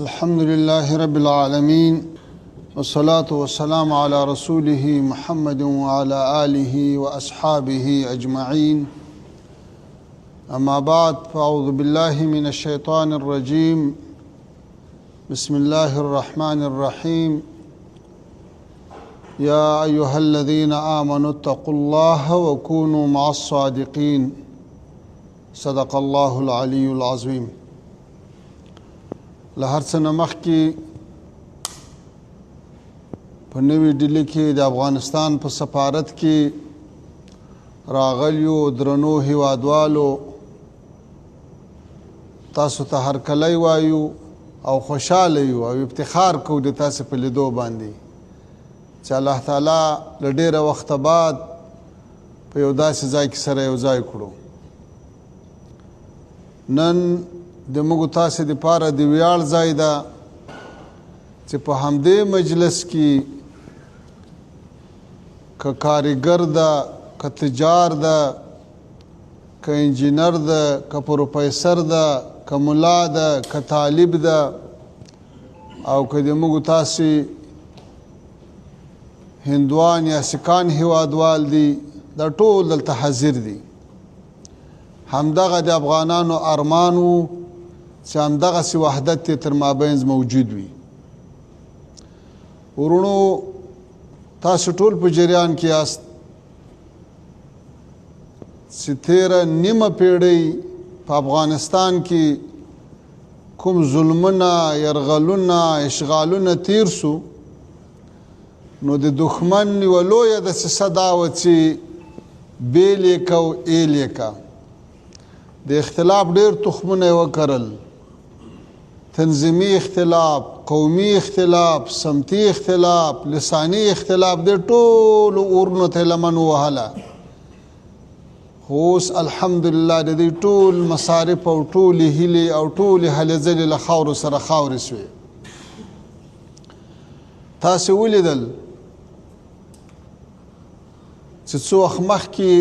الحمد لله رب العالمين والصلاة والسلام على رسوله محمد وعلى آله وأصحابه أجمعين أما بعد فأعوذ بالله من الشيطان الرجيم بسم الله الرحمن الرحيم يا أيها الذين آمنوا اتقوا الله وكونوا مع الصادقين صدق الله العلي العظيم. لهر څه نه مخکې په نوي ډیلي کې د افغانستان په سفارت کې راغلیو درنو هیوادوالو تاسو ته هرکلی وایو او خوشحاله یو او افتخار کوو د تاسو په لیدو باندې چې الله تعالی له ډېره وخته بعد په یو داسې ځای کې سره یو ځای کړو. نن د موږ تاسې دپاره د ویاړ ځای ده چې په همدې مجلس کې که کارګر ده، که تجار ده، که انجینر ده، که پروفیسر ده، که ملا ده، که طالب ده او که د موږ تاسې هندوان یا سکان هیوادوال دي، دا ټول دلته حاضر دي. همدغه د افغانانو ارمان و چې همدغسې وحدت یې تر مابینځ موجود وي. ورونو تاسو ټول په جریان کې یاست چې تیره نیمه پیړۍ په افغانستان کې کوم ظلمونه، یرغلونه، اشغالونه تیر سو، نو د دښمن یوه لویه دسیسه دا وه چې بیل یې که او ایل یې که. د اختلاف ډېر تخمونه یې وکرل، تنظیمي اختلاف، قومي اختلاف، سمتي اختلاف، لساني اختلاف، د ټولو اورونو ته لمن ووهله. خو اوس الحمدلله د دې ټول مصارف او ټولې هیلې او ټولې هلې ځلې له خاورو سره خاورې سوې. تاسې ولیدل چې څو وخت مخکې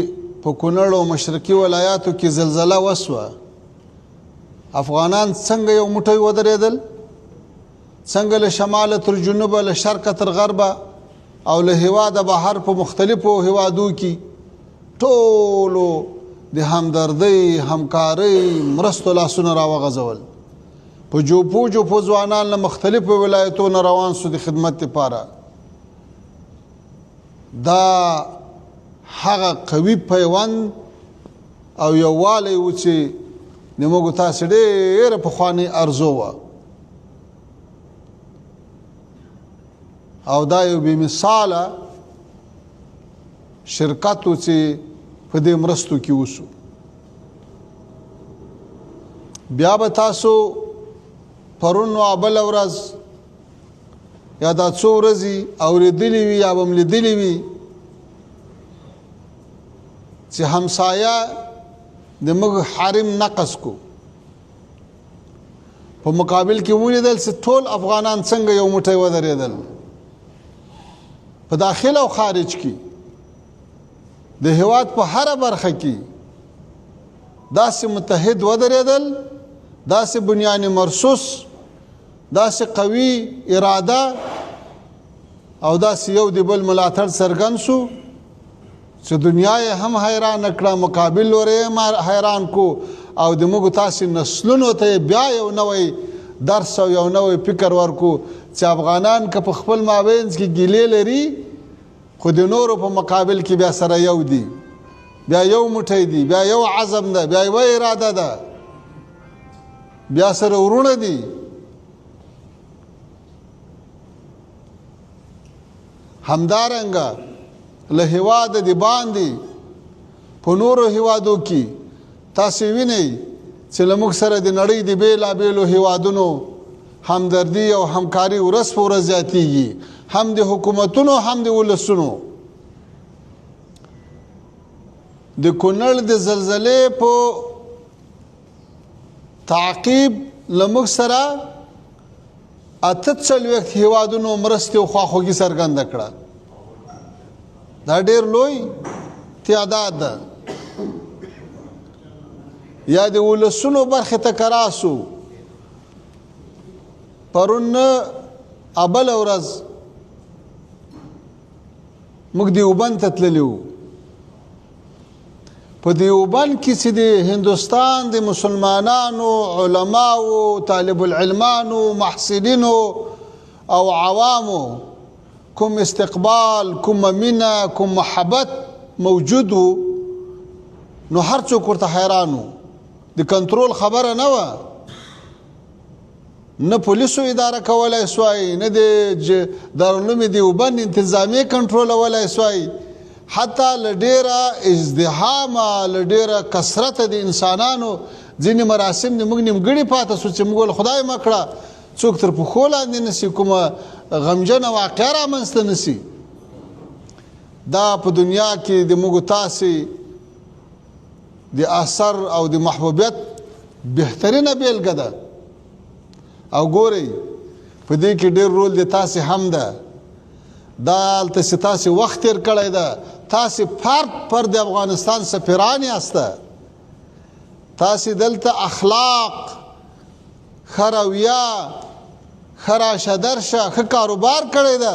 په کونړ او مشرقي ولایاتو کې زلزله وسوه. افغانان څنګه یو موټی ودرېدل، څنګه له شماله تر جنوبه، له شرقه تر غربه او له هیواده بهر په مختلفو هیوادو کې ټولو د همدردۍ، همکارۍ، مرستو لاسونه راوغځول. په جوپو جوپو ځوانان له مختلفو ولایتونو روان سو د خدمت لپاره. دا هغه قوي پیوند او یووالی و چې د موږ تاسې ډېره پخوانۍ ارزو وه او دا یو بېمثاله شرکت و چې په دې مرستو کې وسو. بیا به تاسو پرون او بله ورځ یا دا څو ورځې اورېدلي وي یا به م لیدلي وي چې همسایه د موږ حرم نقص کو. په مقابل کې ولیدل چې ټول افغانان څنګه یو موټی ودرېدل، په داخل او خارج کې د هیواد په هره برخه کې داسې متحد ودرېدل، داسې بنیان مرصوص، داسې قوي اراده او داسې یو د بل ملاتړ څرګند سو چې دنیا یې هم حیران کړه، مقابل لورې هم حیران کو او د موږ تاسې نسلونو ته بیا یو نوی درس او یو نوی فکر ورکو چې افغانان که په خپل مابینځ کې ګیلې لري خو د نورو په مقابل کې بیا سره یو دي، بیا یو موټی دي، بیا یو عزم ده، بیا یوه اراده ده، بیا سره ورونه دي. همدارنګه له هیواده د باندې په نورو هیوادو کې تاسې وینئ چې له موږ سره د نړۍ د بېلابېلو هیوادونو همدردي او همکاري ورځ په ورځ زیاتېږي، هم د حکومتونو هم د ولسونو. د کونړ د زلزلې په تعقیب له موږ سره 48 هیوادونو مرستې او خواخوږي څرګنده کړه. دا ډېر لوی تعداد ده. یا د ولسونو برخې ته که راسو پرون ابل ورځ موږ دیوبند ته تللي وو. په دیوبند کې چې د هندوستان د مسلمانانو علماو طالب العلمانو محسنینو او عوامو کوم استقبال کوم مینه کوم محبت موجود وو نو هر څوک ورته حیران وو. د کنټرول خبره نه وه، نه پولیسو اداره کولای سوای، نه د دارالعلوم دیوبند انتظامیه کنټرولولای سوای. حتی له ډېره ازدحامه له ډېره کثرته د انسانانو ځینې مراسم د موږ نیمګړي پاته سو چې موږ ول خدای مه کړه څوک تر پښو لاندې نسي، کومه غمجنه واقعه رامنځته نسي. دا په دنیا کې د موږ تاسې د اثر او د محبوبیت بهترینه بیلګه ده. او ګورئ په دې کې ډېر رول د تاسې هم ده. دلته چې تاسې وخت تېر کړی ده، تاسې فرد د افغانستان سفیران یاسته. تاسې دلته اخلاق، ښه رویه، ښه راشه درشه، ښه کاروبار کړی ده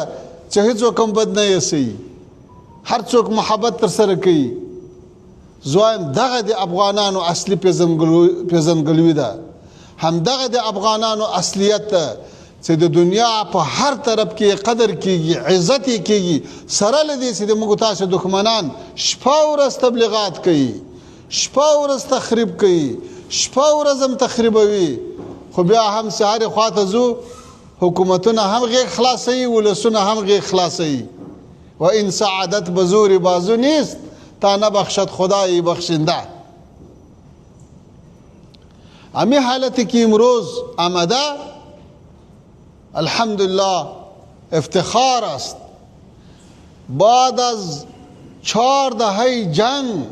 چې هېڅوک هم بد نه ایسوي، هر څوک محبت ترسره کوي. زوایم دغه د افغانانو اصلي پیژندګلوي ده، همدغه د افغانانو اصلیت ده چې د دنیا په هر طرف کې قدر کیږي، عزت یې کیږي. سره له دې چې د موږ تاسو دښمنان شپه ورځ تبلیغات کوي، شپه ورځ تخریب کوي، شپه ورځ هم تخریبوي، خو بیا هم چې هرې خواته ځو حکومتونه هم غیږ خلاصوي، ولسونه هم غیږ خلاصوي. و این سعادت به زور بازو نیست تا نبخشد خدای بخشنده. امی حالتی که امروز آمده الحمدلله افتخار است. بعد از 4 دهه جنگ،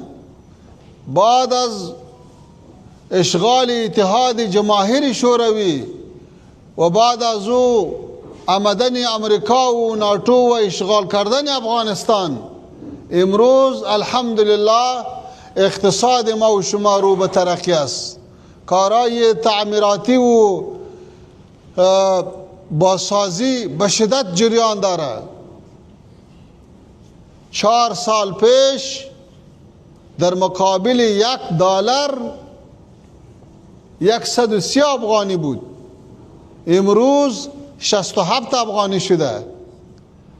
بعد از اشغال اتحاد جماهیر شوروی و بعد از او آمدن امریکا و ناتو و اشغال کردن افغانستان، امروز الحمدلله اقتصاد ما و شما رو به ترقی است. کارهای تعمیراتی و بازسازی به شدت جریان داره. 4 سال پیش در مقابل $1 130 افغانی بود، امروز 67 افغانی شده.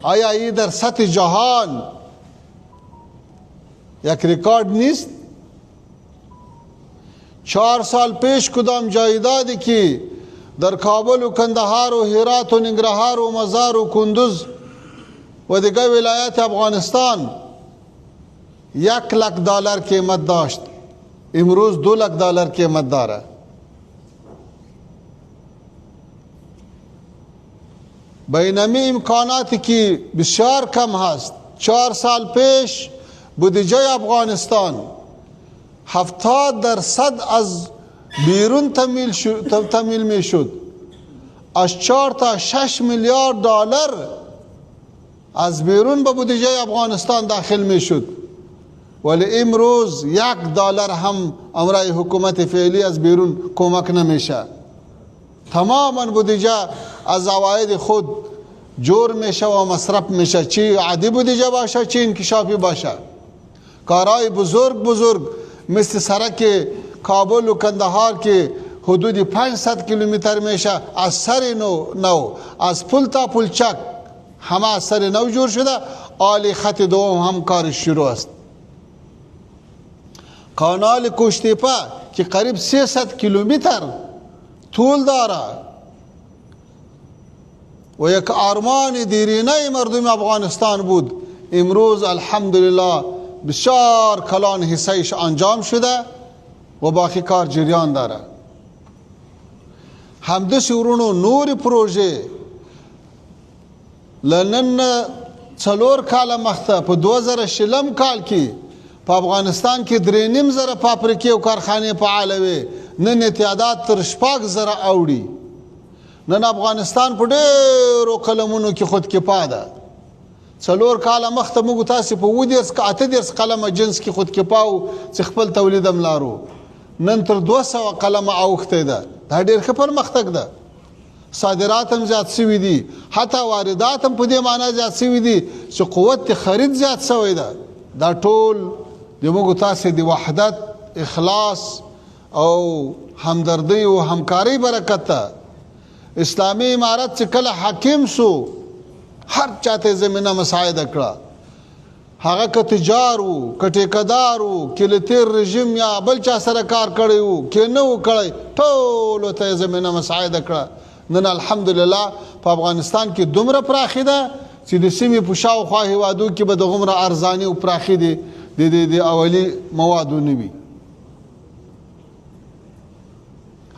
آیا این در سطح جهان یک رکورد نیست؟ 4 سال پیش کدام جایدادی که در کابل و کندهار و هرات و ننگرهار و مزار و کندوز و دیگر ولایات افغانستان $100,000 قیمت داشت، امروز $200,000 قیمت داره. بینمی امکاناتی که بسیار کم هست. 4 سال پیش بودجه افغانستان 70% از بیرون تمویل می شد. از 4 تا 6 میلیارد دلار از بیرون به بودجه افغانستان داخل می شد، ولی امروز $1 هم امرای حکومت فعلی از بیرون کمک نمیشه. تماما بودجه از عواید خود جور میشه و مصرف میشه، چی عادی بودجه باشه چی انکشافی باشه. کارهای بزرگ مثل سرک کابل و کندهار که حدود 500 کیلومتر میشه، از سر نو از پل تا پلچک همه از سر نو جور شده. آلی خط دوم هم کارش شروع است. کانال کوشتیپه که قریب 300 کیلومتر طول داره و یک آرمان دیرینه مردم افغانستان بود، امروز الحمدلله بسیار کلان حصهش انجام شده و باقی کار جریان داره. همداسې ورونو نور پروژه لنن 4 کاله مخته په 2000 کال کې په افغانستان کې 3,500 فابریکې او کارخانې فعاله وې، نن تعداد تر 6,000 اوړي. نن افغانستان په ډېرو قلمونو کې خودکفا ده. 4 کاله مخته موږ تاسې په 18 قلمه جنس کې خودکفا وو چې خپل تولید هم لارو. نن تر 200 قلمه اوښتې ده. دا ډېر ښه پرمختګ ده. صادرات هم زیات شوي دي، حتی واردات هم په دې معنا زیات شوي دي چې قوت خرید زیات شوی ده. دا ټول د موږ تاسې د وحدت، اخلاص او همدردۍ او همکارۍ برکت ده. اسلامي امارت چې کله حاکم سو هر چاته زمینه مساعده کړه، هغه که تجار وو، که ټیکهدار وو، که له تیر رژیم یا بل چا سره کار کړی وو، که نه وو کړی، ټولو ته یې زمینه مساعده کړه. نن الحمدلله په افغانستان کې دومره پراخي ده چې د سیمې په شاوخوا هیوادو کې به دغومره ارزاني او پراخي د اولي موادو نه وي.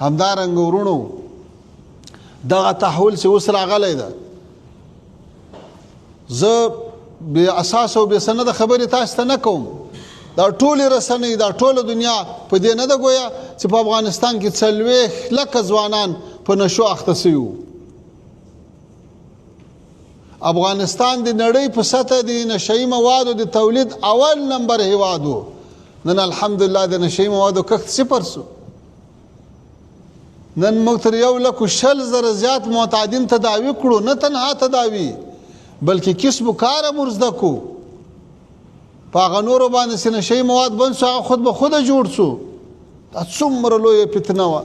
همدارنګه ورونو دغه تحول چې اوس راغلی ده، زه بې اساس او بې سنده خبرې تاسو ته نه کوم. دا ټولې رسنۍ، دا ټوله دنیا په دې نه ده ګویا چې په افغانستان کې 40 لکه ځوانان په نشو اخته سوي وو. افغانستان د نړۍ په سطح د نشهیي موادو د تولید اول نمبر هیواد و. نن الحمدلله د نشهیي موادو کښت 0 سو. نن موږ تر 1,20,000 زیات معتادین تداوي کړو، نه تنها تداوي بلکې کسب و کار هم ورزده کو. په هغه نورو باندې چې نشهیي مواد بند سو، هغه خود به خوده جوړ سو. دا څومره لویه فتنه وه،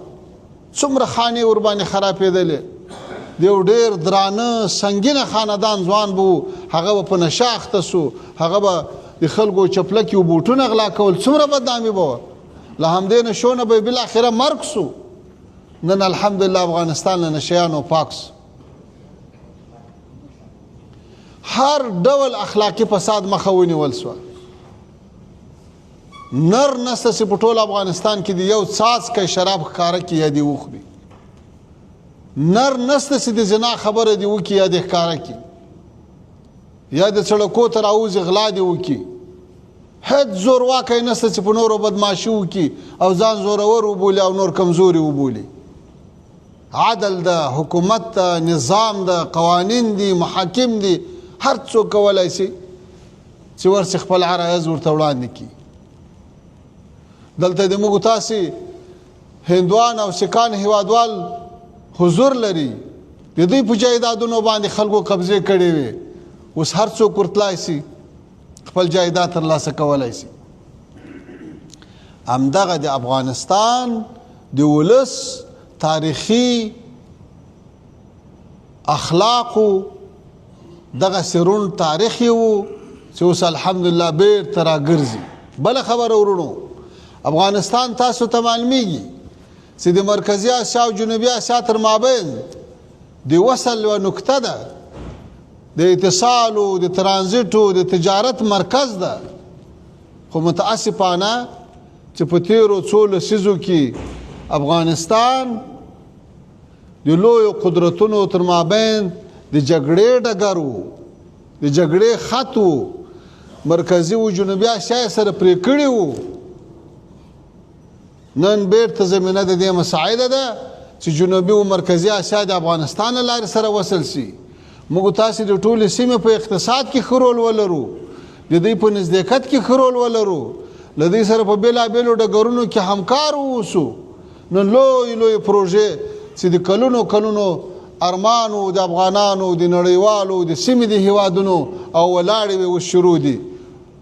څومره خانې ورباندې خرابېدلې. د یو ډېر درانه سنګینه خاندان ځوان به و، هغه به په نشه اخته سو، هغه به د خلکو چپلکې و بوټونه غلا کول، څومره بدنامي به وه. له همدې نشو نه به بالاخره مرګ سو. نن الحمدلله افغانستان له نشیانو پاک سو. هر ډول اخلاقي فساد مخه ونیول سوه. نر نسته چې په ټول افغانستان کې د یو څاڅکی شراب ښکاره کړي یا دې وخوري. نر نسته چې د زنا خبره دې وکړي یا دې ښکاره کړي، یا د سړکو ته راوځي غلا دې وکړي. هېڅ زورواکی نسته چې په نورو بدماشي وکړي او ځان زورور وبولي او نور کمزوري وبولي. عدل ده، حکومت ده، نظام ده، قوانین دي، محاکم دي، هر څوک کولی شي چې ورسې خپل عرایض ورته وړاندې کړي. دلته د موږ تاسې هندوان او سکان هیوادوال حضور لري، د دوی په جایدادونو باندې خلکو قبضې کړې وې. اوس هر څوک ورتلای شي خپل جایداد ترلاسه کولی شي. همدغه د افغانستان د ولس تاریخي اخلاقو دغه سرون تاریخي و چې اوس الحمدلله بیرته راګرځي. بله خبره ورونو، افغانستان تاسو ته معلومیږي چې د مرکزي اسیا او جنوبي اسیا تر مابین د وصل و نقطه ده، د اتصال او د ترانزیت او د تجارت مرکز ده. خو متاسفانه چې په تیرو څو لسیزو کې افغانستان د لویو قدرتونو تر مابین د جګړې ډګر و، د جګړې خط و. مرکزي و جنوبي اسیا سره پرې کړي وو. نن بیرته زمینه د دې مساعده ده چې جنوبي و مرکزي اسیا د افغانستان له لارې سره وصل شي. موږ تاسې د ټولې سیمې په اقتصاد کې ښه رول ولرو، د دوی په نزدېکت کې ښه رول ولرو، له دوی سره په بېلابېلو ډګرونو کې همکار واوسو. نن لوی لوی پروژې چې د کلونو کلونو ارمانو د افغانانو، د نړیوالو، د سیمې د هیوادونو او ولاړې وې اوس شروع دي.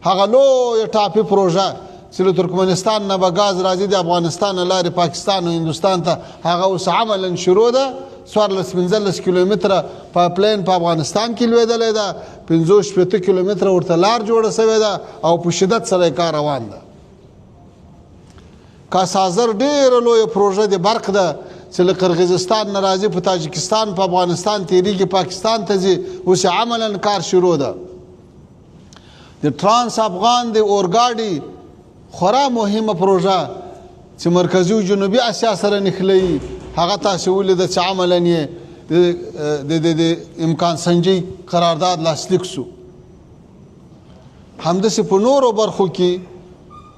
هغه لویه ټاپي پروژه چې له ترکمنستان نه به ګاز راځي د افغانستان له لارې پاکستان او هندوستان ته، هغه اوس عملا شروع ده. 14-15 کیلومتره پایپلاین په افغانستان کې لوېدلی ده، 15-16 کیلومتره ورته لار جوړه سوې ده او په شدت سره کار روان ده. کاسازر ډېره لویه پروژه د برق ده چې له قرغیزستان نه راځي، په تاجکستان په افغانستان تېرېږي، پاکستان ته ځي، اوس عملا کار شروع ده. د ترانس افغان د اورګاډي خورا مهمه پروژه چې مرکزي او جنوبي اسیا سره نښلوي، هغه تاسې ولیده چې عملا یې د امکان سنجي قرارداد لاسلیک سو. همداسې په نورو برخو کې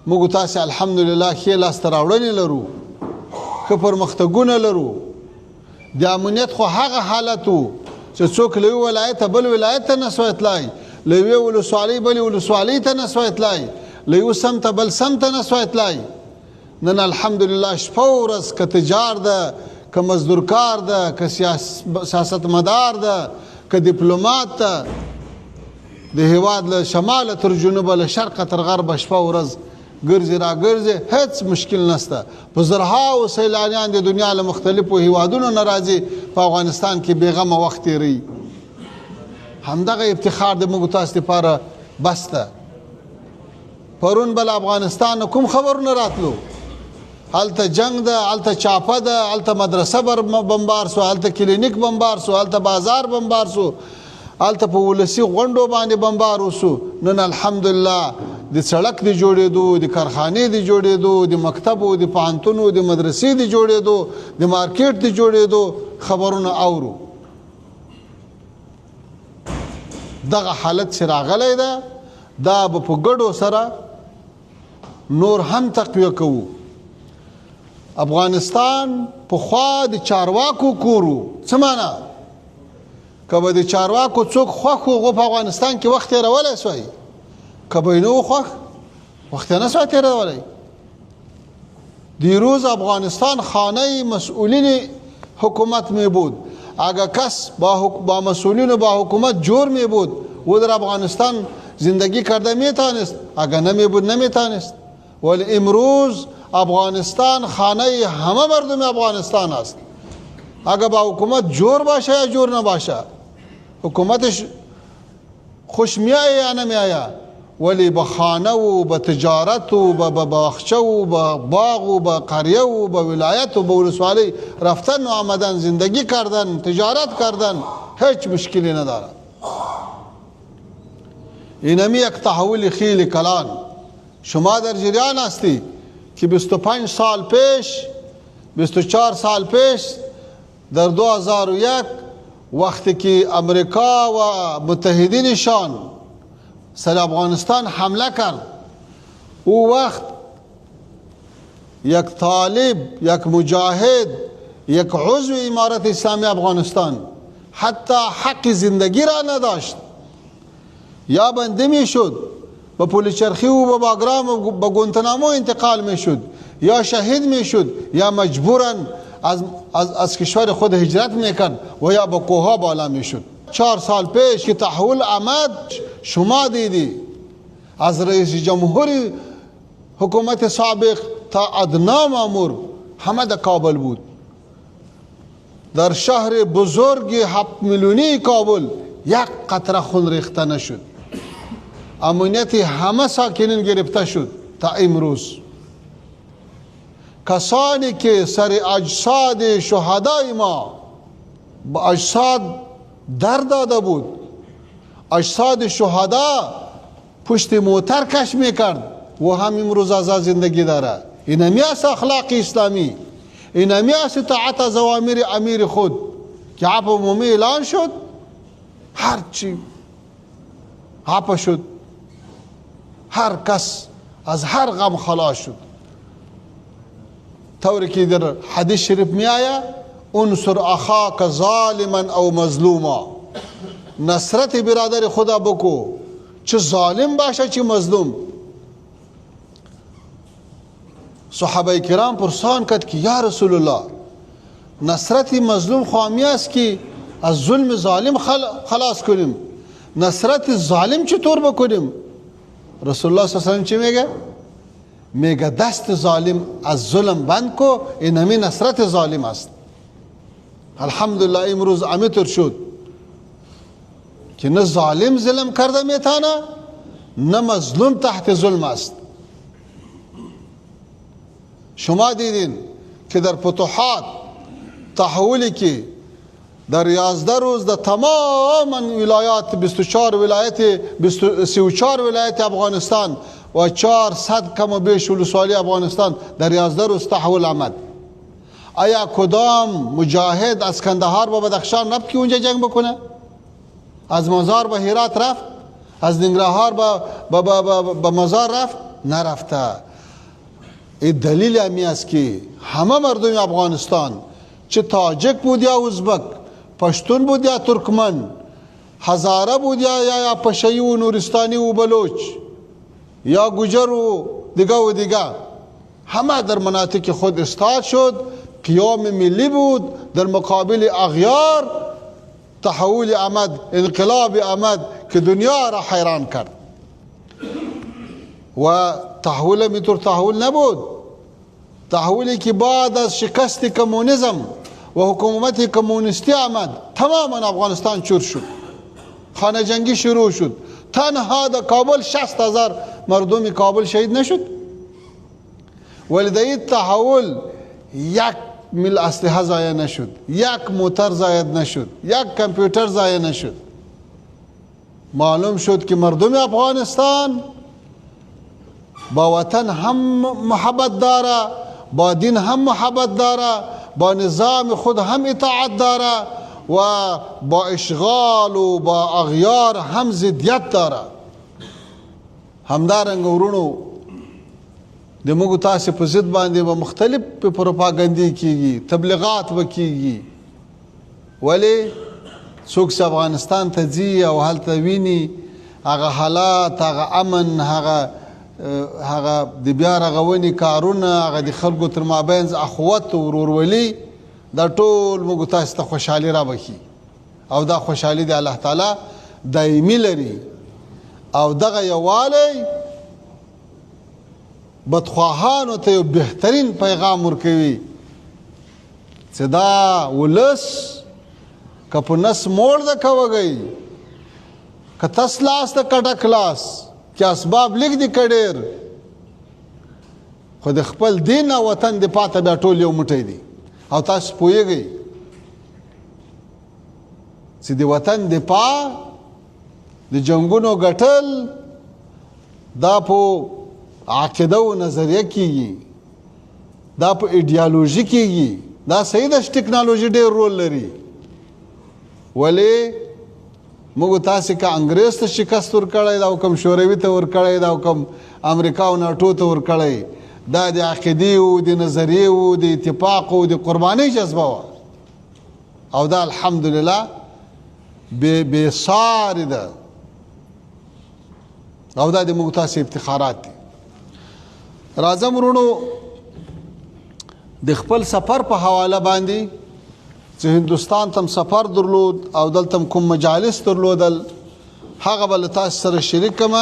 موږ تاسې الحمدلله ښې لاسته راوړنې لرو، ښه پرمختګونه لرو. د امنیت خو هغه حالت و چې څوک له یو ولایته بل ولایت ته نه سوی تلای، له یوې ولسوالۍ بلې ولسوالۍ ته نه سوی تلای، له یو سمته بل سمته نه سوی تلای. نن الحمدلله شپه ورځ که تجار ده، که مزدورکار ده، که سیاستمدار ده، که دیپلومات ده، د هیواد له شماله تر جنوبه له شرقه تر غربه شپه ورځ ګرځي را ګرځي، هیڅ مشکل نشته. په زرهاو سیلانیان د دنیا له مختلفو هیوادونو نه راځي، په افغانستان کې بېغمه وخت تېروي. همدغه افتخار د موږ تاسو لپاره بس ده. پرون به له افغانستان کوم خبرونه راتلو، هلته جنگ ده، هلته چاپه ده، هلته مدرسه بمبار سو، هلته کلینیک بمبار سو، هلته بازار بمبار سو، هلته په ولسي غونډو باندې بمبار وسو. نن الحمدلله د سړک د جوړېدو، د کارخانې د جوړېدو، د مکتبو، د پوهنتونو، د مدرسې د جوړېدو، د مارکیټ د جوړېدو خبرونه اورو. دغه حالت چې راغلی ده دا به په ګډو سره نور هم تقویه کوو. افغانستان پخوا د چارواکو کور و. څه معنا؟ که به د چارواکو څوک خوښ و هغو په افغانستان کې وخت تېرولی سوی، که به یې نه و خوښ وخت یې نه سوی تېرولی. دیروز افغانستان خانه مسئولین حکومت می بود. اگر کس با مسئولین و با حکومت جور می بود او در افغانستان زندگی کرده می تانست، اگر نمی بود نمی تانست. ولی امروز افغانستان خانه همه مردم افغانستان است. اگر با حکومت جور باشه یا جور نباشه، حکومتش خوش می آیا یا نمی آیا، ولی با خانه و با تجارت و با باغچه و با باغ و با قریه و با ولایت و با ولسوالی رفتن و آمدن، زندگی کردن، تجارت کردن هیچ مشکلی نداره. اینمی یک تحول خیلی کلان. شما در جریان هستی که 25 سال پیش، 24 سال پیش در 2001 وقتی که امریکا و متحدینشان سر افغانستان حمله کرد، او وقت یک طالب، یک مجاهد، یک عضو امارت اسلامی افغانستان حتی حق زندگی را نداشت. یا بنده می شد، به پولچرخی و به باگرام و به گوانتانامو انتقال می شد، یا شهید می شد، یا مجبوراً از کشور خود هجرت می کرد و یا به کوها بالا می شد. 4 سال پیش که تحول آمد شما دیدی از رئیس جمهور حکومت سابق تا ادنا مامور همه در کابل بود. در شهر بزرگ 7 میلیونی کابل یک قطره خون ریخته نشد. امنیت همه ساکنین گرفته شد. تا امروز کسانی که سر اجساد شهدای ما با اجساد در داده بود، اجساد شهدا پشت موتر کش میکرد و هم امروز آزاد زندگی داره. اینمی است اخلاق اسلامی، اینمی است اطاعت از اوامر امیر خود که عفو عمومی اعلان شد، هر چی عفو شد، هر کس از هر غم خلاص شد. طوری که در حدیث شریف می آیا انصر اخاک ظالما او مظلوما، نصرت برادر خدا بکو چه ظالم باشه چه مظلوم. صحابه کرام پرسان کرد که یا رسول الله نصرت مظلوم خوامی است که از ظلم ظالم خلاص کنیم، نصرت ظالم چطور بکنیم؟ رسول الله صلی الله علیه و سلم چی میگه؟ میگه دست ظالم از ظلم بند کو، این همین نصرت ظالم است. الحمدلله امروز امیتر شد که نه ظالم ظلم کرده میتانه نه مظلوم تحت ظلم است. شما دیدین که در فتوحات تحولی که در 11 روز در تمام ولایات 24 ولایت 34 ولایت افغانستان و 400 کم و بیش ولسوالی افغانستان در 11 روز تحول آمد. آیا کدام مجاهد از کندهار به بدخشان رفت که اونجا جنگ بکنه؟ از مزار به هرات رفت؟ از ننگرهار به مزار رفت؟ نرفته. این دلیل همی است که همه مردم افغانستان چه تاجک بود یا ازبک، پشتون بود یا ترکمن، هزاره بود یا پشایی و نورستانی و بلوچ یا گوجر و دیگه همه در مناطق خود استاد شد، قیام ملی بود در مقابل اغیار تحول آمد، انقلاب آمد که دنیا را حیران کرد. و تحول اینطور تحول نبود، تحولی که بعد از شکست کمونیسم و حکومت کمونیستی آمد تماما افغانستان چور شد، خانه جنگی شروع شد. تنها در کابل 60,000 مردم کابل شهید نشد، ولی در این تحول یک میل اسلحه ضایع نشد، یک موتر ضایع نشد، یک کامپیوتر ضایع نشد. معلوم شد که مردم افغانستان با وطن هم محبت داره، با دین هم محبت داره، با نظام خود هم اطاعت داره و با اشغال و با اغیار هم ضدیت داره. همدارنګه ورونو د موږ تاسې په ضد باندې به مختلف پروپاګندې کیږي، تبلیغات به کیږي، ولی څوک چې افغانستان ته ځي او هلته ویني هغه حالات، هغه امن، هغه د بیا رغونې کارونه، هغه د خلکو تر مابینځ اخوت او ورورولي، دا ټول موږ تاسې ته خوشحالي رابخي او دا خوشحالي د الله تعالی دایمي لري. او دغه یووالی بدخواهانو ته یو بهترین پیغام ورکوي چې دا ولس که په نس موړ ده که وږی، که تس لاس ده که ډک لاس، چې اسباب لږ دي که ډېر، خو د خپل دین او وطن دفاع ته بیا ټول یو موټی دي. او تاسو پوهیږئ چې د وطن دفاع د جنګونو ګټل دا په عقیده و نظریه کیږي، دا په ایډیالوژي کیږي. دا صحیح ده چې ټکنالوژي ډېر رول لري، ولی موږ تاسې که انګریز ته شکست ورکړی دا او کوم شوروي ته ورکړی دا او کوم امریکا او ناټو ته ورکړی، دا د عقیدې و، د نظریې و، د اتفاق و، د قربانۍ جذبه وه. او دا الحمدلله بې ساري ده او دا د موږ تاسې افتخارات دي. راځم ورونو د خپل سفر په حواله باندې چې هندوستان تم سفر درلود او دلته کوم مجالس درلودل هغه به له تاسو سره شریک کړم،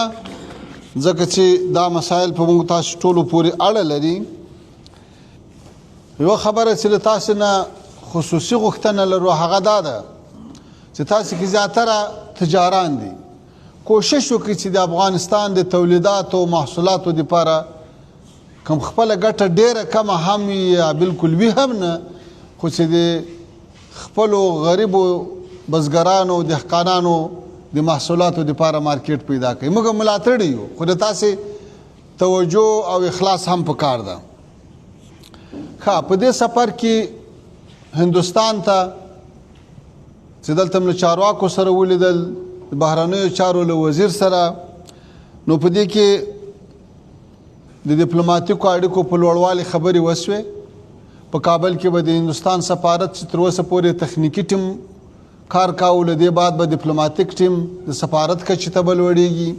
ځکه چې دا مسایل په موږ تاسو ټولو پورې اړه لري. یوه خبره چې له تاسو نه خصوصي غوښتنه لرو هغه دا ده چې تاسو کې زیاتره تجاران دي، کوشش وکړئ چې د افغانستان د تولیداتو او محصولاتو دپاره کوم خپله ګټه ډېره کمه هم وي یا بلکل وي هم نه، خو چې د خپلو غریبو بزګرانو دهقانانو د محصولاتو دپاره مارکیټ پیدا کوي. موږ ملاتړي یو، خو د تاسې توجه او اخلاص هم پکار ده. ښه، په دې سفر کې هندوستان ته چې دلته م له چارواکو سره ولیدل، د بهرنیو چارو له وزیر سره، نو په دې کې د ډیپلوماتیکو اړیکو په لوړوالي خبرې وسوې. په کابل کې به د هندوستان سفارت چې تر اوسه پورې تخنیکي ټیم کار کاوه، له دې بعد به ډیپلوماتیک ټیم د سفارت کچې ته به لوړېږي،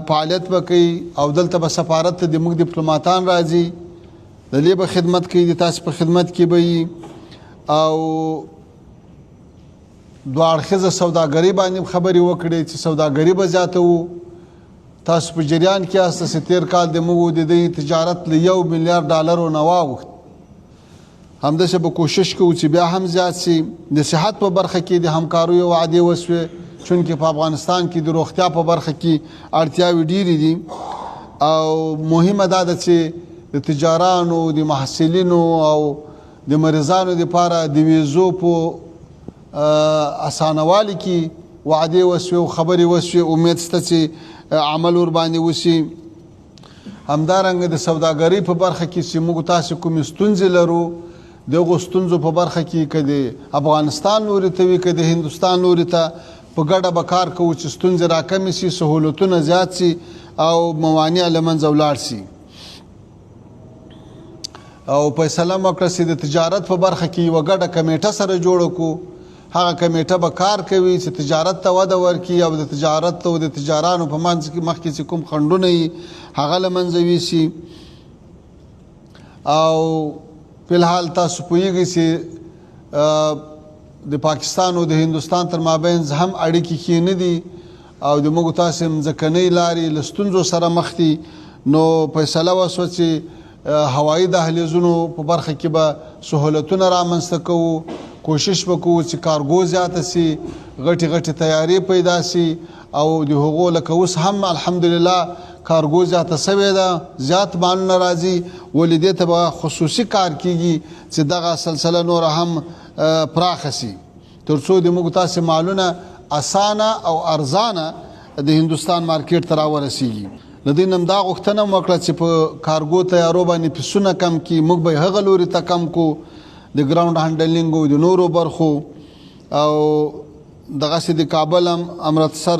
فعالیت به کوي او دلته به سفارت ته زموږ ډیپلوماتان راځي، د دې به خدمت کوي، د تاسو په خدمت کې به وي. او دوه اړخیزه سوداګري باندې خبرې وکړې چې سوداګري به زیاته وو. تاسو په جریان کې یاست چې تېر کال د موږ د دې تجارت له $1 میلیارډ نه واوښت. همداسې به کوشش کوو چې بیا هم زیات شي. د صحت په برخه کې د همکاریو وعدې وسوې، چونکې په افغانستان کې د روغتیا په برخه کې اړتیاوې ډېرې دي او مهمه دا ده چې د تجارانو، د محصلینو او د مریضانو دپاره د ویزو په اسانوالي کې وعدې وسوې او خبرې وسوې. امید شته چې عمل ورباندې وشي. همدارنګه د سوداګرۍ په برخه کې چې موږ تاسو کومې ستونزې لرو، دغو ستونزو په برخه کې که د افغانستان لوري ته وي که د هندوستان لوري ته، په ګډه به کار کوو چې ستونزې راکمې شي، سهولتونه زیات شي او موانع له منځه ولاړ شي. او فیصله مو وکړه چې د تجارت په برخه کې یوه ګډه کمیټه سره جوړه کړو. هغه کمیټه به کار کوي چې تجارت ته وده ورکړي او د تجارت او د تجارانو په منځ کې مخکې چې کوم خنډونه وي هغه له منځه یوسي. او فلحال تاسو پوهیږئ چې د پاکستان او د هندوستان تر مابین هم اړیکې ښې نه دي او د موږ تاسې مځکنۍ لارې له ستونزو سره مخ دي. نو فیصله وسوه چې هوایي دهلیزونو په برخه کې به سهولتونه رامنځته کوو، کوشش وکړو چې کارګو زیاته سي، غټې غټې تیارې پیدا سي او د هغو لکه اوس هم الحمدلله کارګو زیاته سوې ده، زیات مالونه راځي، ولې دې ته به خصوصي کار کیږي چې دغه سلسله نوره هم پراخه سي تر څو د موږ تاسې مالونه اسانه او ارزانه د هندوستان مارکیټ ته راورسیږي. له دې نه هم دا غوښتنه م وکړه چې په کارګو تیارو باندې فیسونه کم کړي، موږ به هغه لوري ته کم کړو د ګراوند هنډلینګ او د نورو برخو. او دغسې د کابل هم امرتسر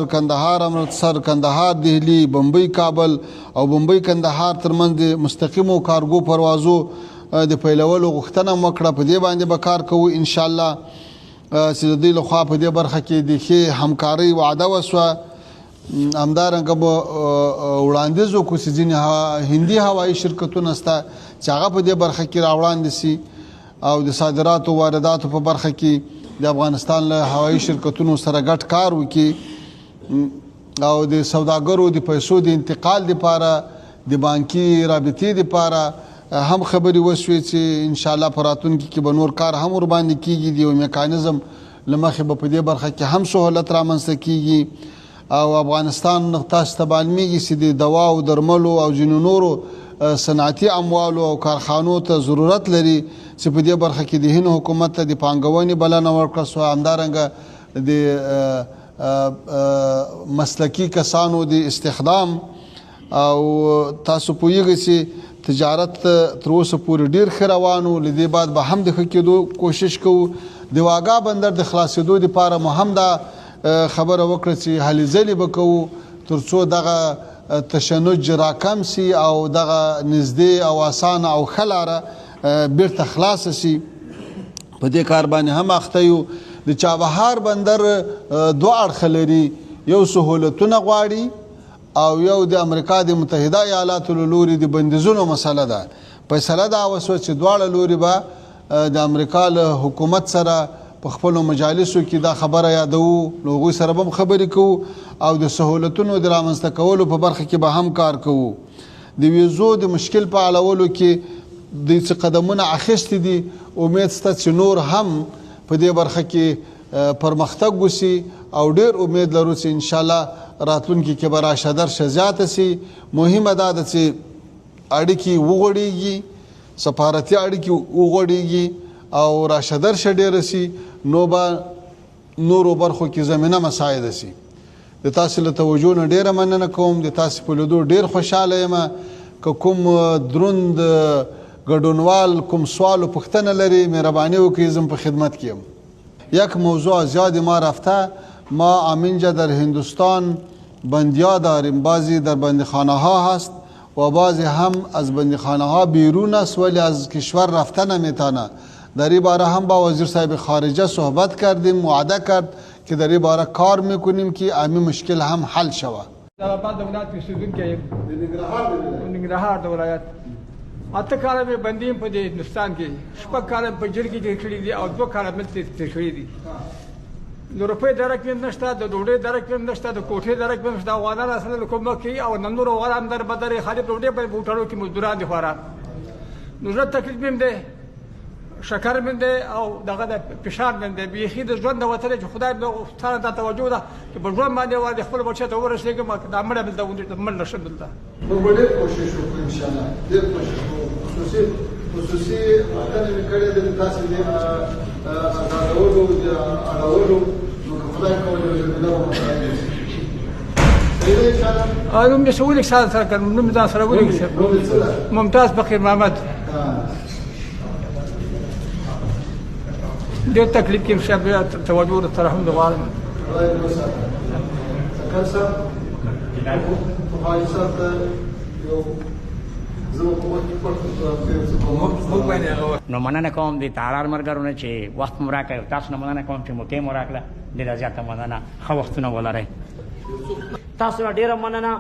کندهار دهلی، بمبئی کابل او بمبئی کندهار ترمنځ د مستقیمو کارګو پروازو د پیلولو غوښتنه م وکړه. په دې باندې به کار کوو انشاءالله چې د دوی لخوا په دې برخه کې د ښې همکارۍ وعده وسوه. همدارنګه به وړاندیز وکړو چې ځینې هندي هوایي شرکتونه شته چې هغه په دې برخه کې راوړاندې سي او د صادراتو وارداتو په برخه کې د افغانستان له هوایي شرکتونو سره ګډ کار وکړي او د سوداګرو د پیسو د انتقال دپاره د بانکي رابطې دپاره هم خبرې وشوې چې انشاءالله په راتلونکي کې به نور کار هم ورباندې کیږي. د یو میکانیزم له مخې به په دې برخه کې هم سهولت رامنځته کیږي او افغانستان تاسو ته معلومیږي چې د دوا او درملو او ځینو نورو صنعتي اموالو او کارخانو ته ضرورت لري چې په دې برخه کې د هند حکومت ته د پانګونې بلنه ورکړه سوه. همدارنګه د مسلکي کسانو د استخدام او تاسو پوهیږئ چې تجارت تر اوسه پورې ډیر ښه روان و، له دې بعد به هم د ښه کېدو کوشش کوو. د واګا بندر د خلاصېدو دپاره مو هم دا خبره وکړه چې هلې ځلې به کوو تر څو دغه تشنج راکم سي او دغه نږدې او اسانه او ښه لاره بیرته خلاصه سي. په دې کار باندې هم اخته یو. د چابهار بندر دوه اړخه لري، یو سهولتونه غواړي او یو د امریکا د متحده ایالاتو له لوري د بندیزونو مسله ده. فیصله دا وسوه چې دواړه لوري به د امریکا له حکومت سره په خپلو مجالسو کې دا خبره یادوو، له هغوی سره به هم خبرې کوو او د سهولتونو د رامنځته کولو په برخه کې به هم کار کوو. د ویزو د مشکل په حلولو کې دوی څه قدمونه اخیستې دي، امید شته چې نور هم په دې برخه کې پرمختګ وسي او ډېر امید لرو چې انشاءالله راتلونکي کې به راشه درشه زیاته سي. مهمه دا ده چې اړیکې وغوړېږي، سفارتي اړیکې وغوړېږي او راشه درشه ډېره سي، نو به نورو برخو کې زمینه مساعده سي. د تاسې له توجه نه ډېره مننه کوم، د تاسې په لیدو ډېر خوشحاله یم. که کوم دروند ګډونوال کوم سوال و پوښتنه لري مهربانی وکړئ، زم په خدمت کې یم. یک موضوع زیادی ما رفته، ما امینجا در هندوستان بندیا داریم، بعضی در بندیخانه ها هست و بعضی هم از بندیخانه ها بیرون است ولی از کشور رفته نمیتونه. در این باره هم با وزیر صاحب خارجه صحبت کردیم، وعده کرد که در این باره کار میکنیم که امی مشکل هم حل شود. در بعد ولایت اوسیدونکی ننګرهار د ولایت اته کاله مې بندیم په هندوستان کې، شپږ کاله په جیل کې تېر کړي دي او 2 کاله مې تېر کړي دي. د روپۍ درک مې نشته، د ډوډۍ درک مې نشته، د کوټې درک مې نشته. افغانان اصلا له کومه کوي او نور افغانان در بدرې خالي ډوډۍ په بوټانو کې مزدوران دي خواران. نو زړه تکلیف مې دی، شکر مې دی او دغه د فشار مې دی. بیخي د ژوند د وتلې چې خدای ستانه ته توجه ده چې په ژوند باندې وایي خپل بچی ته ورسېږم دا مړه دلته مړ نشم دلته. موږ به ډېر کوشش وکړو انشاءالله، ډېر کوشش وکړو. خصوصي وطن مې کړی دی د تاسې د ازادولو د اړولو، نو که خدای کولی زمینه ومساعده شي. صحیح دی انشاءالله؟ نوم مې څه ولیک سره کړ، نوم مې ځان سره ولیک. ممتاز فقیر محمد. ډېر تکلیف کې شابه توجه د ترحم د غواړم. نو مننه کوم د تارار مرګرونه چې وخت مو راکړ، تاسو نه مننه کوم چې مو ټیم راکړه. ډېره زیاته مننه، ښه وختونه ولرئ. تاسو ډېره مننه،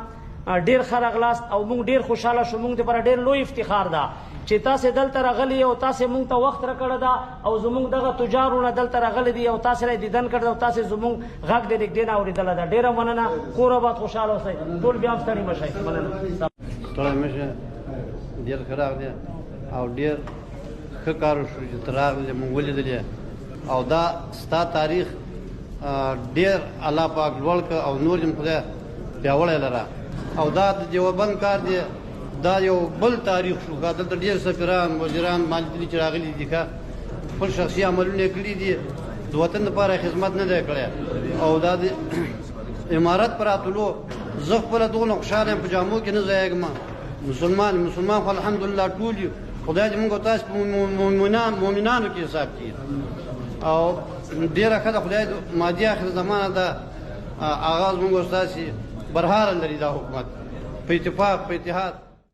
ډېر ښه راغلاست او موږ ډېر خوشحاله شو. موږ دپاره ډېر لوی افتخار ده چې تاسې دلته راغلي او تاسې مونږ ته وخت راکړی ده او زمونږ دغه تجارونه دلته راغلي دي او تاسې را دیدن کړی او تاسې زمونږ غږ د نږدې نه اورېدلی ده. ډېره مننه. کور آباد، خوشحاله اوسئ. ټول بیا هم ستړي مه شئ. مننه. ستړی مه شه، ډېر ښه راغلی او ډېر ښه کار وشو چې ته راغلې، مونږ ولیدلې او دا ستا تاریخ ډېر الله پاک لوړ کړه او نور یې خدای پیاوړی لره. او دا د دیوبند کار دی، دا یو بل تاریخ شو. دلته ډېر سفیران وزیران مالدلي چې راغلي دي ښه خپل شخصي عملونه یې کړي دي، د وطن لپاره خدمت نه دی کړی. او دا د امارت پر راتلو زه خپله دغونه خوشحاله یم، په جامو کې نه ځایږم. مسلمان خو الحمدلله ټول یو، خدای دې موږ او تاسو په مؤمنانو کې حساب کړي. او ډېره ښه ده، خدای مادي آخر زمانه ده آغاز موږ او تاسې برحاله لري دا حکومت په اتفاق په اتحاد.